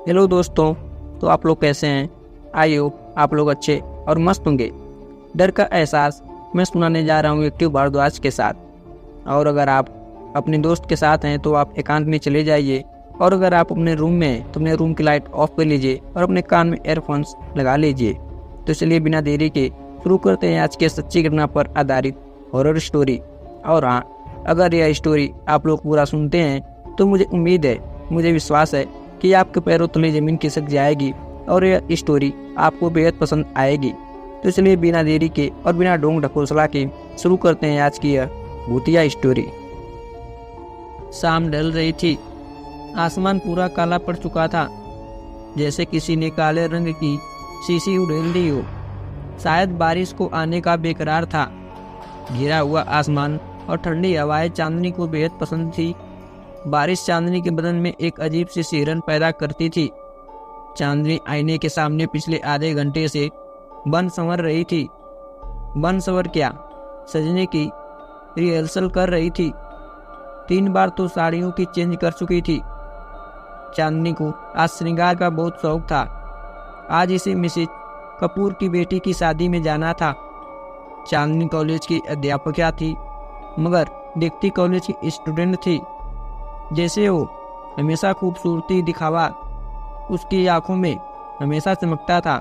Hello दोस्तों। तो आप लोग कैसे हैं? आई होप आप लोग अच्छे और मस्त होंगे। डर का एहसास मैं सुनाने जा रहा हूँ एक्टिव भारद्वाज के साथ। और अगर आप अपने दोस्त के साथ हैं तो आप एकांत में चले जाइए, और अगर आप अपने रूम में हैं तो अपने रूम की लाइट ऑफ कर लीजिए और अपने कान में एयरफोन्स लगा लीजिए। तो चलिए बिना देरी के शुरू करते हैं आज के सच्ची घटना पर आधारित हॉरर स्टोरी। और हाँ, अगर यह स्टोरी आप लोग पूरा सुनते हैं तो मुझे उम्मीद है, मुझे विश्वास है कि आपके पैरों तले जमीन खिसक जाएगी और यह स्टोरी आपको बेहद पसंद आएगी। तो चलिए बिना देरी के और बिना ढोंग ढकोसला के शुरू करते हैं आज की यह भूतिया स्टोरी। शाम ढल रही थी। आसमान पूरा काला पड़ चुका था, जैसे किसी ने काले रंग की शीशी उड़ेल दी हो। शायद बारिश को आने का बेकरार था। घिरा हुआ आसमान और ठंडी हवाएं चांदनी को बेहद पसंद थी। बारिश चांदनी के बदन में एक अजीब सी सिहरन पैदा करती थी। चांदनी आईने के सामने पिछले आधे घंटे से बन संवर रही थी। बन संवर क्या, सजने की रिहर्सल कर रही थी। 3 बार तो साड़ियों की चेंज कर चुकी थी। चांदनी को आज श्रृंगार का बहुत शौक था। आज इसे मिसेज कपूर की बेटी की शादी में जाना था। चांदनी कॉलेज की अध्यापिका थी, मगर दिखती कॉलेज की स्टूडेंट थी। जैसे वो हमेशा खूबसूरती दिखावा उसकी आंखों में हमेशा चमकता था।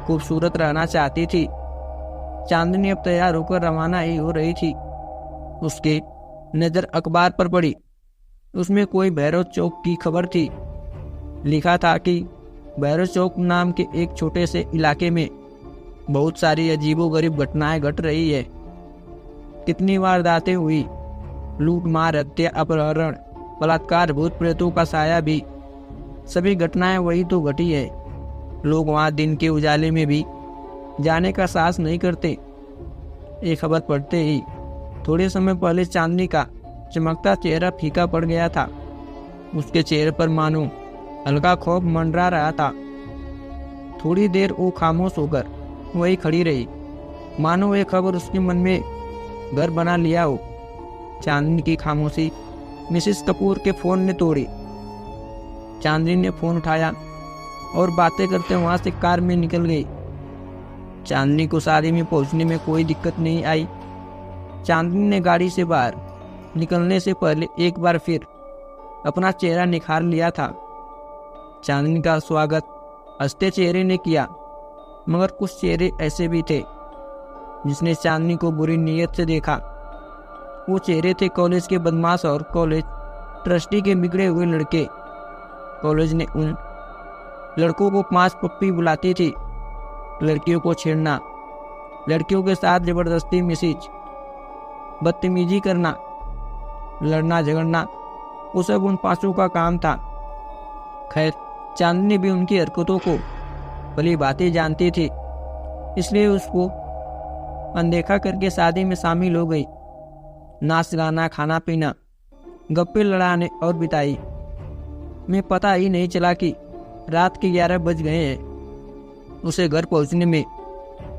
खूबसूरत रहना चाहती थी। चांदनी अब तैयार होकर रवाना ही हो रही थी। उसके नज़र अखबार पर पड़ी। उसमें कोई भैरव चौक की खबर थी। लिखा था कि भैरव चौक नाम के एक छोटे से इलाके में बहुत सारी अजीबोगरीब घटनाएं घट रही है। कितनी वारदातें हुई, लूट मार, हत्या, अपहरण, बलात्कार, भूत प्रेतों का साया भी। सभी घटनाएं वही तो घटी है। लोग वहां दिन के उजाले में भी जाने का साहस नहीं करते। एक खबर पढ़ते ही थोड़े समय पहले चांदनी का चमकता चेहरा फीका पड़ गया था। उसके चेहरे पर मानो हल्का खौफ मंडरा रहा था। थोड़ी देर वो खामोश होकर वही खड़ी रही, मानो ये खबर उसके मन में घर बना लिया हो। चांदनी की खामोशी मिसेस कपूर के फोन ने तोड़ी। चांदनी ने फोन उठाया और बातें करते वहां से कार में निकल गई। चांदनी को शादी में पहुंचने में कोई दिक्कत नहीं आई। चांदनी ने गाड़ी से बाहर निकलने से पहले एक बार फिर अपना चेहरा निखार लिया था। चांदनी का स्वागत हंसते चेहरे ने किया, मगर कुछ चेहरे ऐसे भी थे जिसने चांदनी को बुरी नीयत से देखा। वो चेहरे थे कॉलेज के बदमाश और कॉलेज ट्रस्टी के बिगड़े हुए लड़के। कॉलेज ने उन लड़कों को 5 पप्पी बुलाती थी। लड़कियों को छेड़ना, लड़कियों के साथ जबरदस्ती मैसेज, बदतमीजी करना, लड़ना झगड़ना, वो सब उन 5 का काम था। खैर, चांदनी भी उनकी हरकतों को भली भांति जानती थी, इसलिए उसको अनदेखा करके शादी में शामिल हो गई। नाच गाना, खाना पीना, गप्पे लड़ाने और बिताई में पता ही नहीं चला कि रात के 11 बज गए हैं। उसे घर पहुंचने में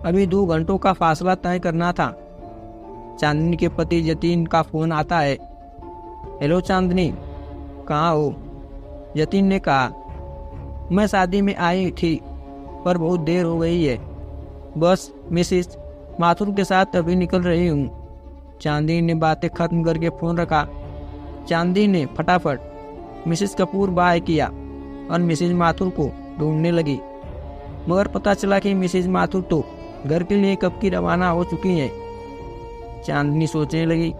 अभी 2 घंटों का फासला तय करना था। चांदनी के पति जतीन का फोन आता है। हेलो चांदनी, कहाँ हो? जतीन ने कहा, मैं शादी में आई थी पर बहुत देर हो गई है। बस मिसेस माथुर के साथ अभी निकल रही हूँ। चांदनी ने बातें खत्म करके फोन रखा। चांदनी ने फटाफट मिसेस कपूर बाय किया और मिसेस माथुर को ढूंढने लगी, मगर पता चला कि मिसेस माथुर तो घर के लिए कब की रवाना हो चुकी हैं। चांदनी सोचने लगी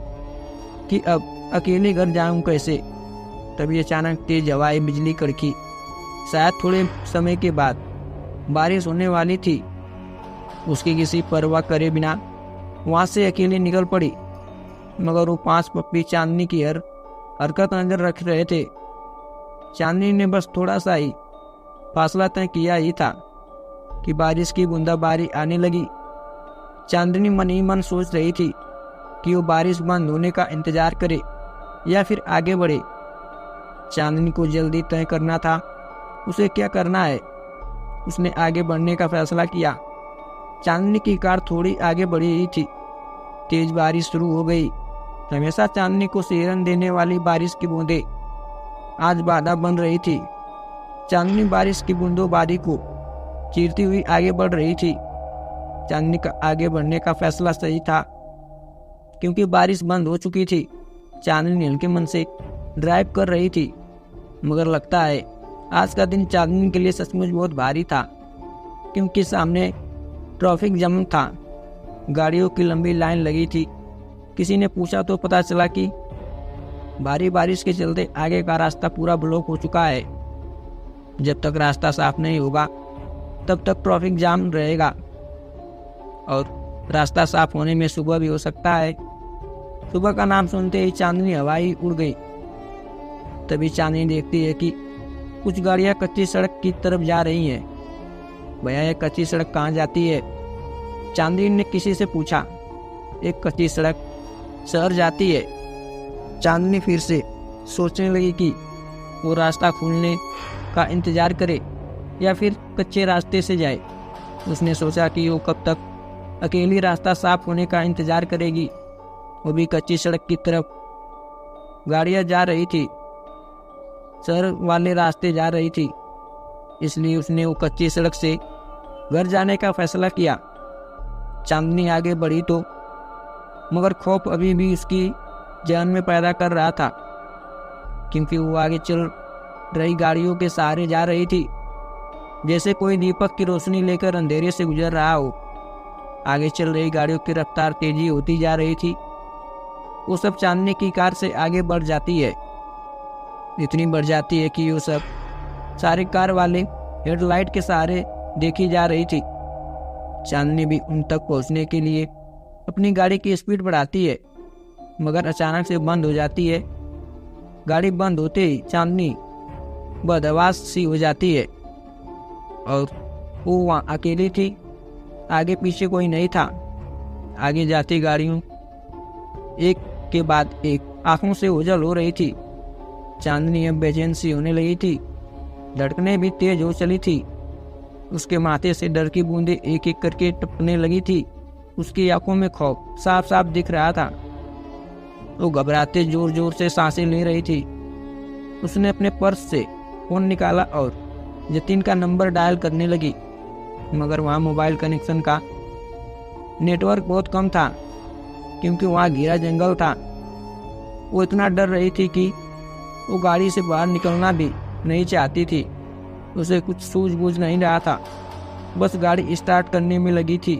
कि अब अकेले घर जाऊं कैसे। तभी अचानक तेज हवाएं, बिजली कड़की। शायद थोड़े समय के बाद बारिश होने वाली थी। उसकी किसी परवाह करे बिना वहां से अकेले निकल पड़ी, मगर वो 5 पप्पी चांदनी की हर हरकत नजर रख रहे थे। चांदनी ने बस थोड़ा सा ही फासला तय किया ही था कि बारिश की बूंदाबांदी आने लगी। चांदनी मन ही मन सोच रही थी कि वो बारिश बंद होने का इंतजार करे या फिर आगे बढ़े। चांदनी को जल्दी तय करना था उसे क्या करना है। उसने आगे बढ़ने का फैसला किया। चांदनी की कार थोड़ी आगे बढ़ी ही थी। तेज बारिश शुरू हो गई। हमेशा चांदनी को सिहरन देने वाली बारिश की बूंदें आज बाधा बन रही थी। चांदनी बारिश की बूंदोबांदी को चीरती हुई आगे बढ़ रही थी। चांदनी का आगे बढ़ने का फैसला सही था, क्योंकि बारिश बंद हो चुकी थी। चांदनी हल्के मन से ड्राइव कर रही थी, मगर लगता है आज का दिन चांदनी के लिए सचमुच बहुत भारी था, क्योंकि सामने ट्रैफिक जाम था, गाड़ियों की लंबी लाइन लगी थी। किसी ने पूछा तो पता चला कि भारी बारिश के चलते आगे का रास्ता पूरा ब्लॉक हो चुका है। जब तक रास्ता साफ नहीं होगा तब तक ट्रैफिक जाम रहेगा, और रास्ता साफ होने में सुबह भी हो सकता है। सुबह का नाम सुनते ही चांदनी हवाई उड़ गई। तभी चांदनी देखती है कि कुछ गाड़ियां कच्ची सड़क की तरफ जा रही हैं। भैया, ये कच्ची सड़क कहाँ जाती है? चांदनी ने किसी से पूछा। एक कच्ची सड़क शहर जाती है। चांदनी फिर से सोचने लगी कि वो रास्ता खुलने का इंतजार करे या फिर कच्चे रास्ते से जाए। उसने सोचा कि वो कब तक अकेली रास्ता साफ होने का इंतजार करेगी, वो भी कच्ची सड़क की तरफ। गाड़ियां जा रही थी, शहर वाले रास्ते जा रही थी, इसलिए उसने वो कच्ची सड़क से घर जाने का फैसला किया। चांदनी आगे बढ़ी तो मगर खौफ अभी भी उसकी जान में पैदा कर रहा था, क्योंकि वो आगे चल रही गाड़ियों के सहारे जा रही थी, जैसे कोई दीपक की रोशनी लेकर अंधेरे से गुजर रहा हो। आगे चल रही गाड़ियों की रफ्तार तेजी होती जा रही थी। वो सब चांदनी की कार से आगे बढ़ जाती है, इतनी बढ़ जाती है कि वो सब सारी कार वाले हेडलाइट के सहारे देखी जा रही थी। चांदनी भी उन तक पहुंचने के लिए अपनी गाड़ी की स्पीड बढ़ाती है, मगर अचानक से बंद हो जाती है। गाड़ी बंद होते ही चांदनी बदहवास सी हो जाती है, और वो वहाँ अकेली थी। आगे पीछे कोई नहीं था। आगे जाती गाड़ियों एक के बाद एक आंखों से ओझल हो रही थी। चांदनी अब बेचैन सी होने लगी थी, धड़कनें भी तेज हो चली थी। उसके माथे से डर की बूंदें एक एक करके टपकने लगी थी। उसकी आंखों में खौफ साफ साफ दिख रहा था। वो घबराते जोर जोर से सांसें ले रही थी। उसने अपने पर्स से फोन निकाला और जतिन का नंबर डायल करने लगी, मगर वहाँ मोबाइल कनेक्शन का नेटवर्क बहुत कम था, क्योंकि वहाँ घिरा जंगल था। वो इतना डर रही थी कि वो गाड़ी से बाहर निकलना भी नहीं चाहती थी। उसे कुछ सूझबूझ नहीं रहा था, बस गाड़ी स्टार्ट करने में लगी थी।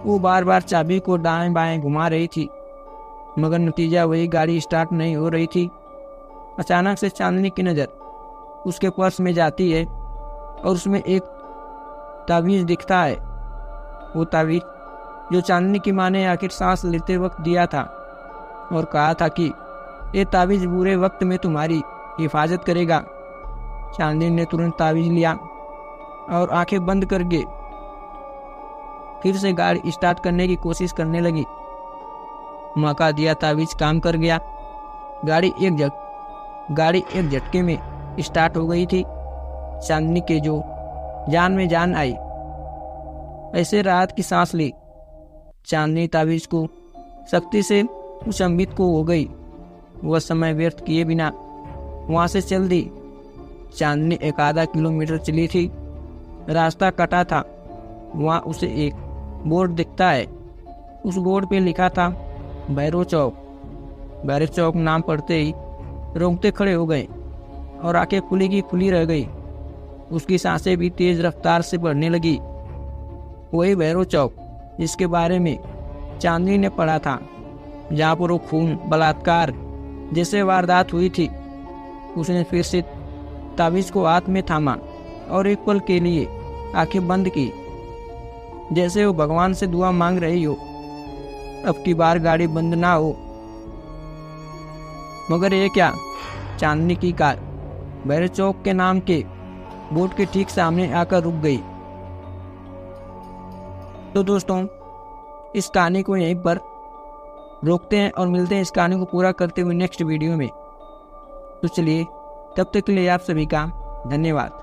वो बार बार चाबी को दाएं बाएं घुमा रही थी, मगर नतीजा वही, गाड़ी स्टार्ट नहीं हो रही थी। अचानक से चांदनी की नज़र उसके पर्स में जाती है और उसमें एक तावीज़ दिखता है। वो तावीज़ जो चांदनी की माँ ने आखिर सांस लेते वक्त दिया था और कहा था कि ये तावीज़ बुरे वक्त में तुम्हारी हिफाजत करेगा। चांदनी ने तुरंत तावीज़ लिया और आंखें बंद करके फिर से गाड़ी स्टार्ट करने की कोशिश करने लगी। मौका दिया तावीज़ काम कर गया। गाड़ी एक झटके में स्टार्ट हो गई थी। चांदनी के जो जान में जान आई, ऐसे राहत की सांस ली। चांदनी तावीज़ को सख्ती से उचंबित को हो गई। वह समय व्यर्थ किए बिना वहाँ से चल दी। चांदनी एक आधा किलोमीटर चली थी। रास्ता कटा था। वहाँ उसे एक बोर्ड दिखता है। उस बोर्ड पे लिखा था भैरव चौक। भैरव चौक नाम पढ़ते ही रोंगटे खड़े हो गए और आंखें खुली की खुली रह गई। उसकी सांसें भी तेज रफ्तार से बढ़ने लगी। वही भैरव चौक जिसके बारे में चांदनी ने पढ़ा था, जहाँ पर वो खून, बलात्कार जैसे वारदात हुई थी। उसने फिर से तावीज़ को हाथ में थामा और एक पल के लिए आंखें बंद की, जैसे वो भगवान से दुआ मांग रही हो, अब की बार गाड़ी बंद ना हो। मगर ये क्या, चांदनी की कार भैरव चौक के नाम के बोर्ड के ठीक सामने आकर रुक गई। तो दोस्तों, इस कहानी को यहीं पर रोकते हैं और मिलते हैं इस कहानी को पूरा करते हुए नेक्स्ट वीडियो में। तो चलिए, तब तक के लिए आप सभी का धन्यवाद।